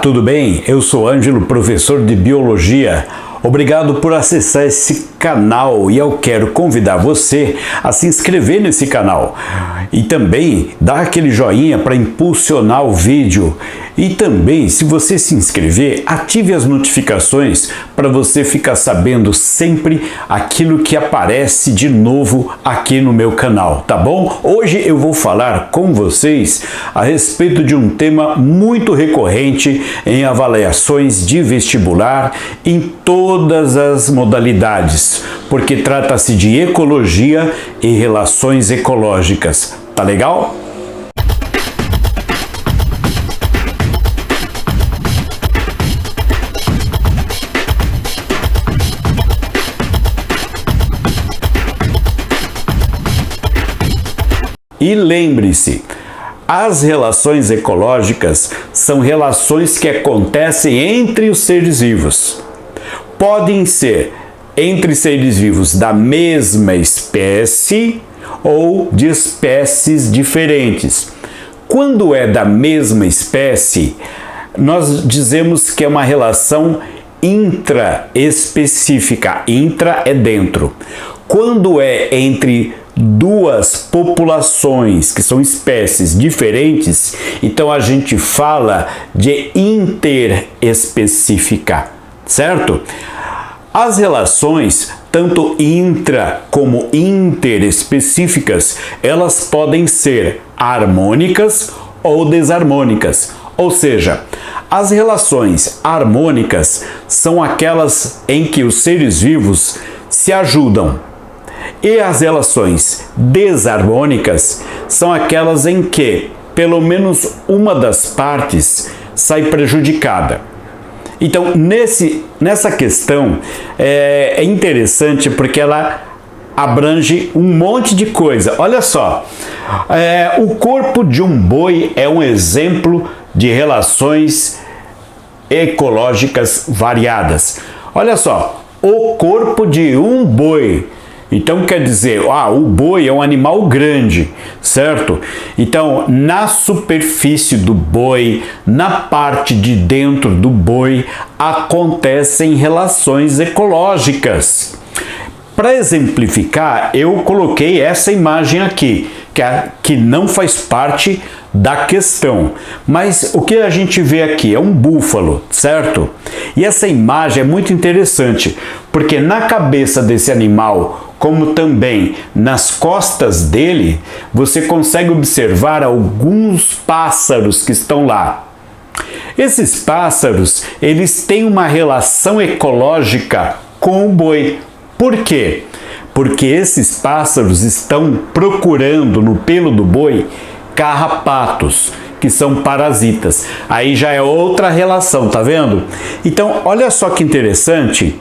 Tudo bem? Eu sou Ângelo, professor de Biologia. Obrigado por acessar esse canal e eu quero convidar você a se inscrever nesse canal e também dar aquele joinha para impulsionar o vídeo. E também, se você se inscrever, ative as notificações para você ficar sabendo sempre aquilo que aparece de novo aqui no meu canal, tá bom? Hoje eu vou falar com vocês a respeito de um tema muito recorrente em avaliações de vestibular em todas as modalidades, porque trata-se de ecologia e relações ecológicas. Tá legal? E lembre-se, as relações ecológicas são relações que acontecem entre os seres vivos. Podem ser entre seres vivos da mesma espécie ou de espécies diferentes. Quando é da mesma espécie, nós dizemos que é uma relação intraespecífica. Intra é dentro. Quando é entre duas populações, que são espécies diferentes, então a gente fala de interespecífica, certo? As relações, tanto intra como interespecíficas, elas podem ser harmônicas ou desarmônicas. Ou seja, as relações harmônicas são aquelas em que os seres vivos se ajudam. E as relações desarmônicas são aquelas em que pelo menos uma das partes sai prejudicada. Então, nessa questão é interessante porque ela abrange um monte de coisa. Olha só, o corpo de um boi é um exemplo de relações ecológicas variadas. Olha só, o corpo de um boi. Então quer dizer, o boi é um animal grande, certo? Então, na superfície do boi, na parte de dentro do boi, acontecem relações ecológicas. Para exemplificar, eu coloquei essa imagem aqui, que não faz parte da questão. Mas o que a gente vê aqui é um búfalo, certo? E essa imagem é muito interessante, porque na cabeça desse animal, como também nas costas dele, você consegue observar alguns pássaros que estão lá. Esses pássaros, eles têm uma relação ecológica com o boi. Por quê? Porque esses pássaros estão procurando no pelo do boi carrapatos, que são parasitas. Aí já é outra relação, tá vendo? Então, olha só que interessante.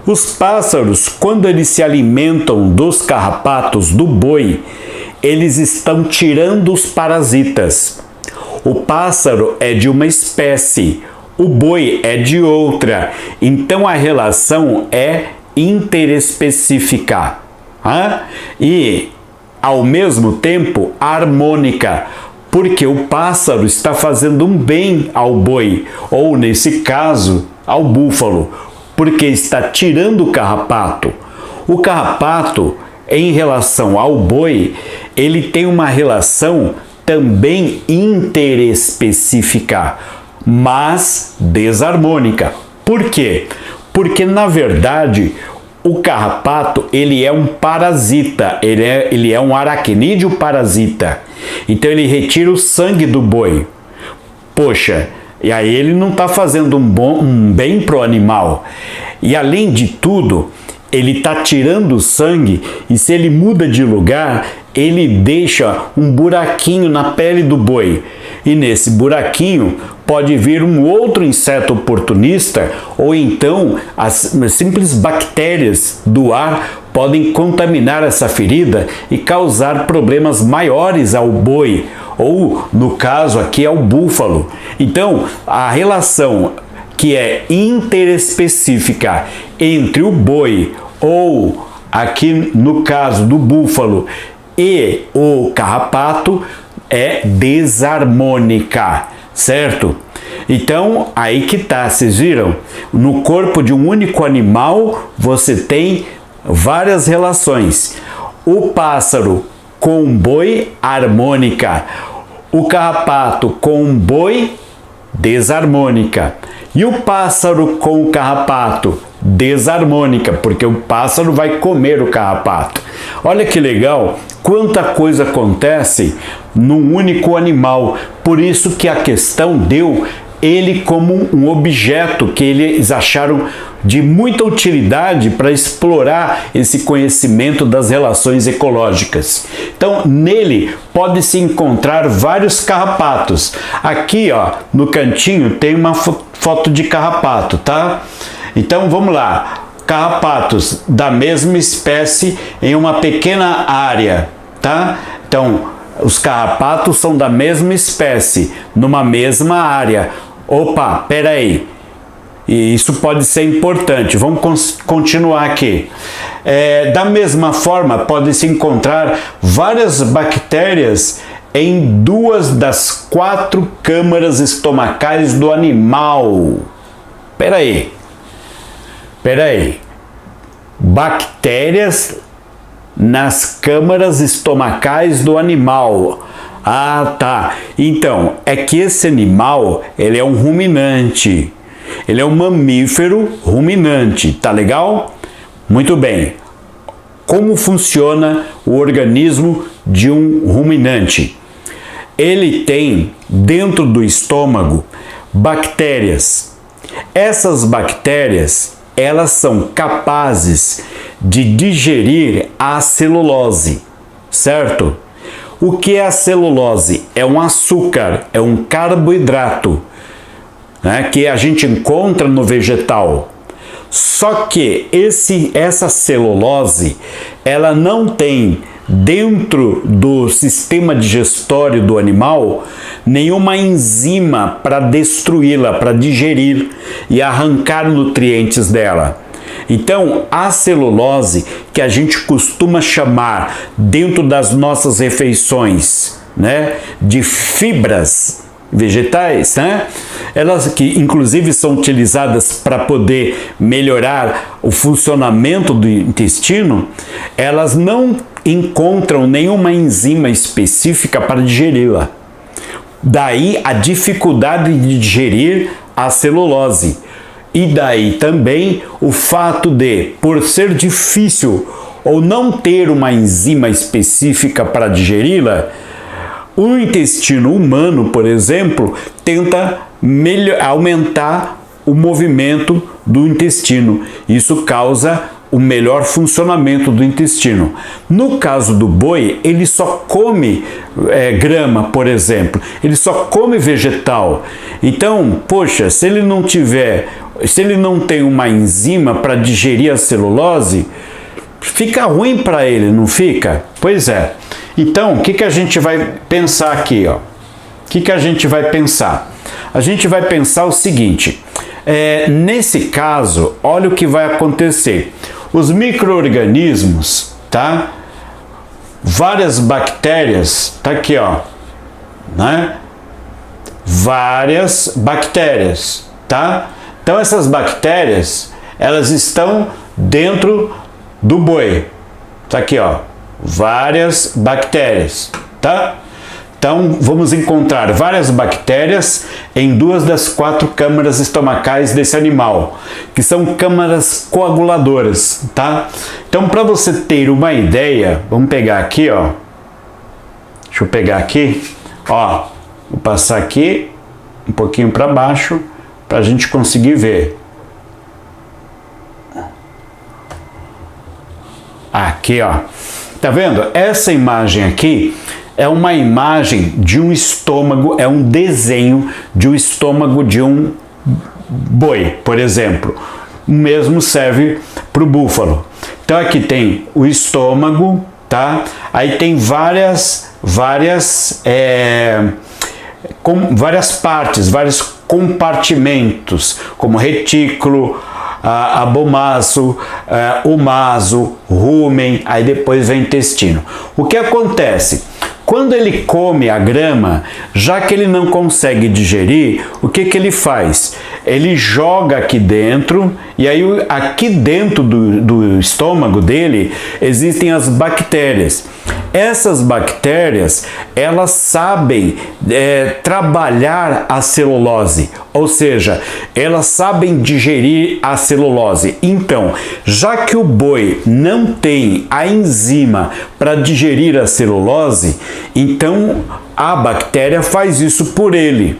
Os pássaros, quando eles se alimentam dos carrapatos do boi, eles estão tirando os parasitas. O pássaro é de uma espécie, o boi é de outra. Então a relação é interespecífica. E, ao mesmo tempo, harmônica, porque o pássaro está fazendo um bem ao boi, ou nesse caso, ao búfalo, porque está tirando o carrapato. O carrapato, em relação ao boi, ele tem uma relação também interespecífica, mas desarmônica. Por quê? Porque, na verdade, o carrapato, ele é um parasita, ele é um aracnídeo parasita. Então ele retira o sangue do boi. Poxa, e aí ele não está fazendo um bem para o animal. E além de tudo, ele está tirando o sangue e se ele muda de lugar, ele deixa um buraquinho na pele do boi. E nesse buraquinho pode vir um outro inseto oportunista ou então as simples bactérias do ar podem contaminar essa ferida e causar problemas maiores ao boi, ou no caso aqui ao búfalo. Então, a relação que é interespecífica entre o boi ou aqui no caso do búfalo e o carrapato é desarmônica, certo? Então, aí que tá, vocês viram? No corpo de um único animal, você tem várias relações. O pássaro com um boi, harmônica. O carrapato com um boi, desarmônica. E o pássaro com o carrapato, desarmônica, porque o pássaro vai comer o carrapato. Olha que legal, quanta coisa acontece num único animal. Por isso que a questão deu ele como um objeto que eles acharam de muita utilidade para explorar esse conhecimento das relações ecológicas. Então, nele pode-se encontrar vários carrapatos. Aqui, ó, no cantinho tem uma foto de carrapato, tá? Então, vamos lá. Carrapatos da mesma espécie em uma pequena área, tá? Então, os carrapatos são da mesma espécie, numa mesma área. Opa, peraí. E isso pode ser importante. Vamos continuar aqui. Da mesma forma, pode-se encontrar várias bactérias em 2 das 4 câmaras estomacais do animal. Peraí. Bactérias nas câmaras estomacais do animal. Ah, tá. Então, é que esse animal, ele é um ruminante. Ele é um mamífero ruminante, tá legal? Muito bem. Como funciona o organismo de um ruminante? Ele tem dentro do estômago bactérias. Essas bactérias, elas são capazes de digerir a celulose, certo? O que é a celulose? É um açúcar, é um carboidrato, né, que a gente encontra no vegetal. Só que essa celulose, ela não tem dentro do sistema digestório do animal nenhuma enzima para destruí-la, para digerir e arrancar nutrientes dela. Então, a celulose, que a gente costuma chamar dentro das nossas refeições, né, de fibras vegetais, né, elas que inclusive são utilizadas para poder melhorar o funcionamento do intestino, elas não encontram nenhuma enzima específica para digeri-la. Daí a dificuldade de digerir a celulose. E daí também o fato de, por ser difícil ou não ter uma enzima específica para digeri-la, o intestino humano, por exemplo, tenta aumentar o movimento do intestino. Isso causa o melhor funcionamento do intestino. No caso do boi, ele só come grama, por exemplo. Ele só come vegetal. Então, poxa, se ele não tem uma enzima para digerir a celulose, fica ruim para ele, não fica? Pois é. Então, o que a gente vai pensar aqui, ó? O que a gente vai pensar? A gente vai pensar o seguinte, nesse caso, olha o que vai acontecer. Os micro-organismos, tá? Várias bactérias, tá aqui, ó, né? Várias bactérias, tá? Então, essas bactérias, elas estão dentro do boi. Tá aqui, ó, várias bactérias, tá? Então, vamos encontrar várias bactérias em 2 das 4 câmaras estomacais desse animal, que são câmaras coaguladoras, tá? Então, para você ter uma ideia, vamos pegar aqui, ó. Deixa eu pegar aqui, ó. Vou passar aqui um pouquinho para baixo, para a gente conseguir ver. Aqui, ó. Tá vendo? Essa imagem aqui é uma imagem de um estômago, é um desenho de um estômago de um boi, por exemplo. O mesmo serve para o búfalo. Então aqui tem o estômago, tá? Aí tem várias partes, vários compartimentos, como retículo, abomaso, omaso, rumen, aí depois vem intestino. O que acontece? Quando ele come a grama, já que ele não consegue digerir, o que ele faz? Ele joga aqui dentro, e aí aqui dentro do estômago dele existem as bactérias. Essas bactérias, elas sabem trabalhar a celulose, ou seja, elas sabem digerir a celulose. Então, já que o boi não tem a enzima para digerir a celulose, então a bactéria faz isso por ele.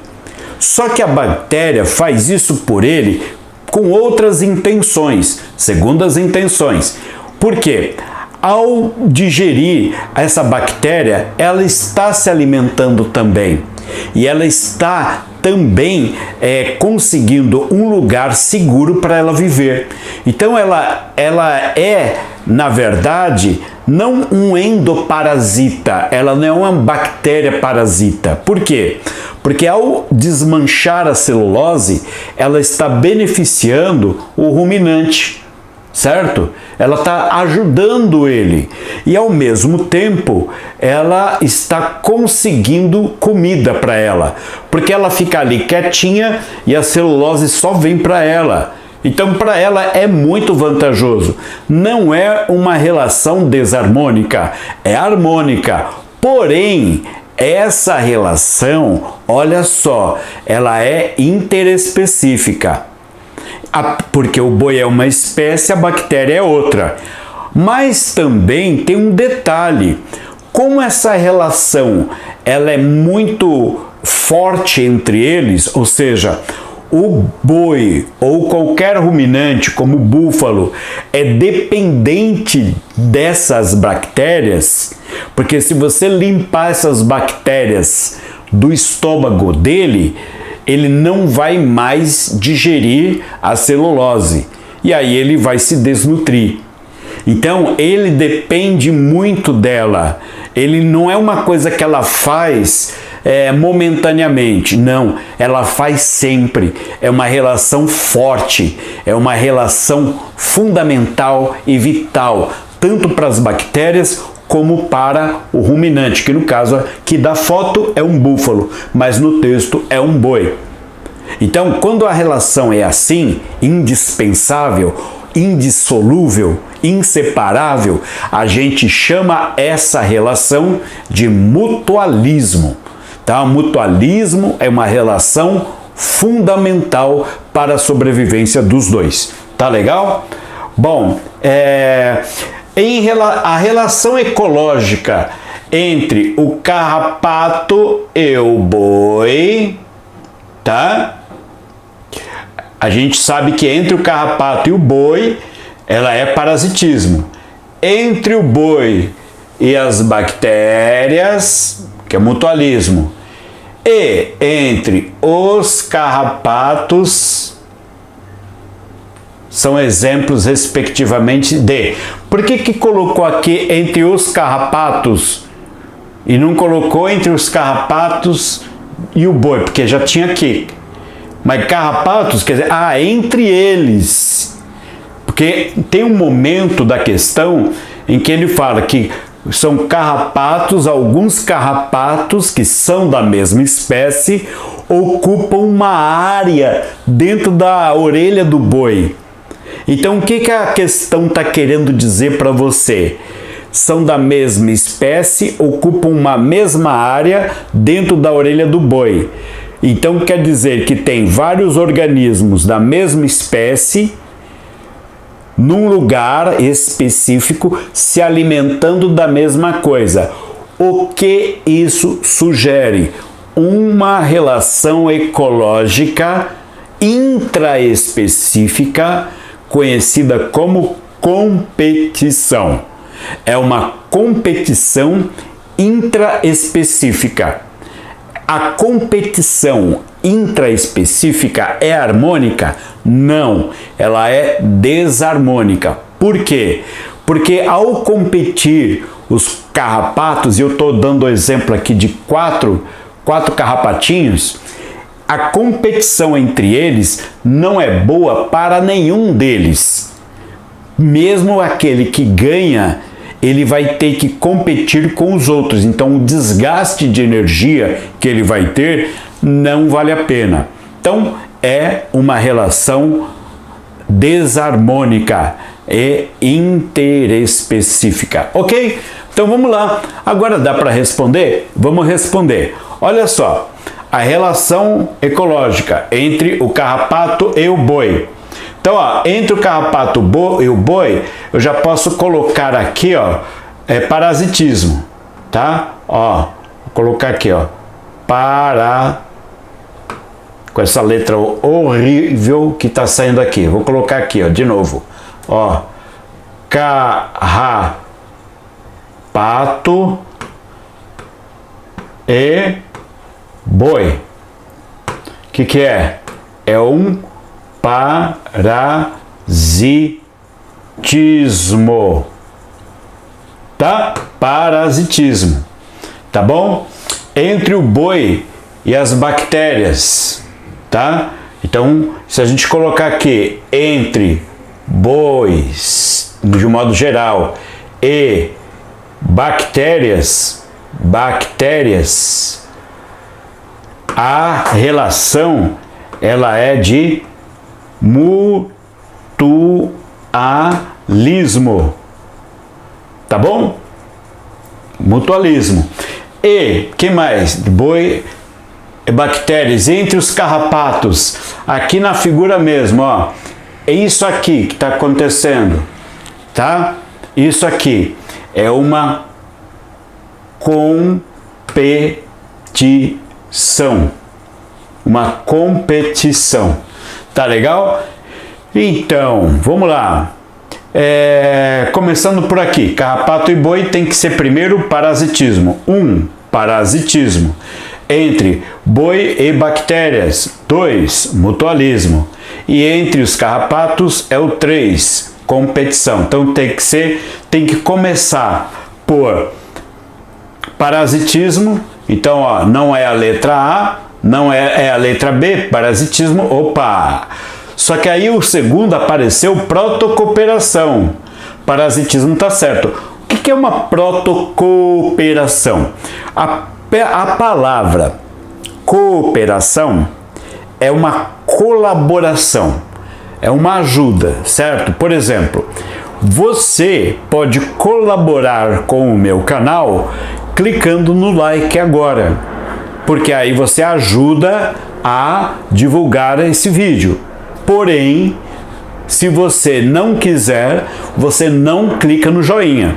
Só que a bactéria faz isso por ele com outras intenções, segundas intenções. Por quê? Ao digerir essa bactéria, ela está se alimentando também. E ela está também conseguindo um lugar seguro para ela viver. Então ela é, na verdade, não um endoparasita, ela não é uma bactéria parasita. Por quê? Porque ao desmanchar a celulose, ela está beneficiando o ruminante, certo? Ela está ajudando ele e ao mesmo tempo ela está conseguindo comida para ela, porque ela fica ali quietinha e a celulose só vem para ela. Então para ela é muito vantajoso. Não é uma relação desarmônica, é harmônica. Porém, essa relação, olha só, ela é interespecífica. Porque o boi é uma espécie, a bactéria é outra. Mas também tem um detalhe. Como essa relação ela é muito forte entre eles, ou seja, o boi ou qualquer ruminante, como o búfalo, é dependente dessas bactérias, porque se você limpar essas bactérias do estômago dele, ele não vai mais digerir a celulose e aí ele vai se desnutrir. Então ele depende muito dela. Ele não é uma coisa que ela faz momentaneamente, não, ela faz sempre. É uma relação forte, é uma relação fundamental e vital, tanto para as bactérias como para o ruminante, que no caso aqui da foto é um búfalo, mas no texto é um boi. Então, quando a relação é assim, indispensável, indissolúvel, inseparável, a gente chama essa relação de mutualismo. Tá? O mutualismo é uma relação fundamental para a sobrevivência dos dois. Tá legal? Bom, a relação ecológica entre o carrapato e o boi, tá? A gente sabe que entre o carrapato e o boi, ela é parasitismo. Entre o boi e as bactérias, que é mutualismo. E entre os carrapatos, são exemplos respectivamente de... Por que colocou aqui entre os carrapatos e não colocou entre os carrapatos e o boi? Porque já tinha aqui. Mas carrapatos, quer dizer, entre eles. Porque tem um momento da questão em que ele fala que são carrapatos, alguns carrapatos que são da mesma espécie, ocupam uma área dentro da orelha do boi. Então, o que a questão está querendo dizer para você? São da mesma espécie, ocupam uma mesma área dentro da orelha do boi. Então, quer dizer que tem vários organismos da mesma espécie num lugar específico se alimentando da mesma coisa. O que isso sugere? Uma relação ecológica intraespecífica conhecida como competição. É uma competição intraespecífica. A competição intraespecífica é harmônica? Não, ela é desarmônica. Por quê? Porque ao competir os carrapatos, e eu estou dando o exemplo aqui de quatro carrapatinhos, a competição entre eles não é boa para nenhum deles. Mesmo aquele que ganha, ele vai ter que competir com os outros. Então, o desgaste de energia que ele vai ter não vale a pena. Então, é uma relação desarmônica e interespecífica, ok? Então, vamos lá. Agora dá para responder? Vamos responder. Olha só, a relação ecológica entre o carrapato e o boi. Então, ó, entre o carrapato e o boi, eu já posso colocar aqui, ó, parasitismo, tá? Ó, vou colocar aqui, ó, com essa letra horrível que está saindo aqui. Vou colocar aqui, ó, de novo, ó, carrapato e boi. O que é? É um parasitismo, tá? Parasitismo, tá bom? Entre o boi e as bactérias, tá? Então, se a gente colocar aqui entre bois, de um modo geral, e bactérias, a relação ela é de mutualismo, tá bom? Mutualismo. E que mais? Boi e bactérias entre os carrapatos. Aqui na figura mesmo, ó, é isso aqui que está acontecendo, tá? Isso aqui é uma competição. Uma competição. Tá legal? Então, vamos lá. Começando por aqui. Carrapato e boi tem que ser primeiro parasitismo. 1. Parasitismo. Entre boi e bactérias. 2. Mutualismo. E entre os carrapatos é o 3. Competição. Então tem que começar por parasitismo. Então, ó, não é a letra A, não é a letra B, parasitismo, opa! Só que aí o segundo apareceu protocooperação. Parasitismo tá certo. O que é uma protocooperação? A palavra cooperação é uma colaboração, é uma ajuda, certo? Por exemplo, você pode colaborar com o meu canal clicando no like agora, porque aí você ajuda a divulgar esse vídeo. Porém, se você não quiser, você não clica no joinha.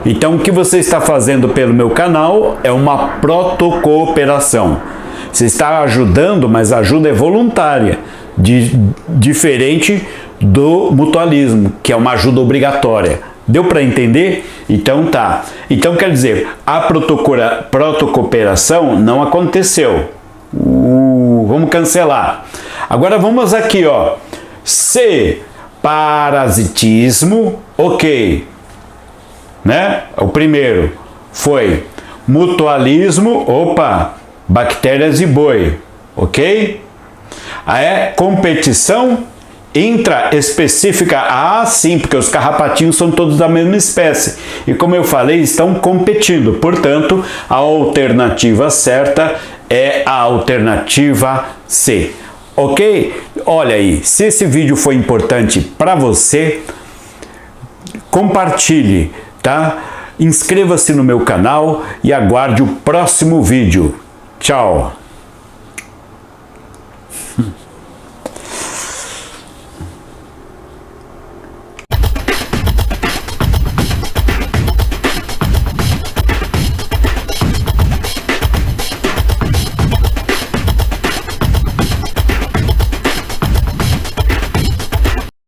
Então, o que você está fazendo pelo meu canal é uma protocooperação. Você está ajudando, mas a ajuda é voluntária, diferente do mutualismo, que é uma ajuda obrigatória. Deu para entender? Então tá. Então quer dizer, a protocooperação não aconteceu. Vamos cancelar. Agora vamos aqui, ó. C, parasitismo, ok. Né? O primeiro foi mutualismo, opa, bactérias e boi, ok? Competição intraespecífica, sim, porque os carrapatinhos são todos da mesma espécie. E como eu falei, estão competindo. Portanto, a alternativa certa é a alternativa C. Ok? Olha aí, se esse vídeo foi importante para você, compartilhe, tá? Inscreva-se no meu canal e aguarde o próximo vídeo. Tchau!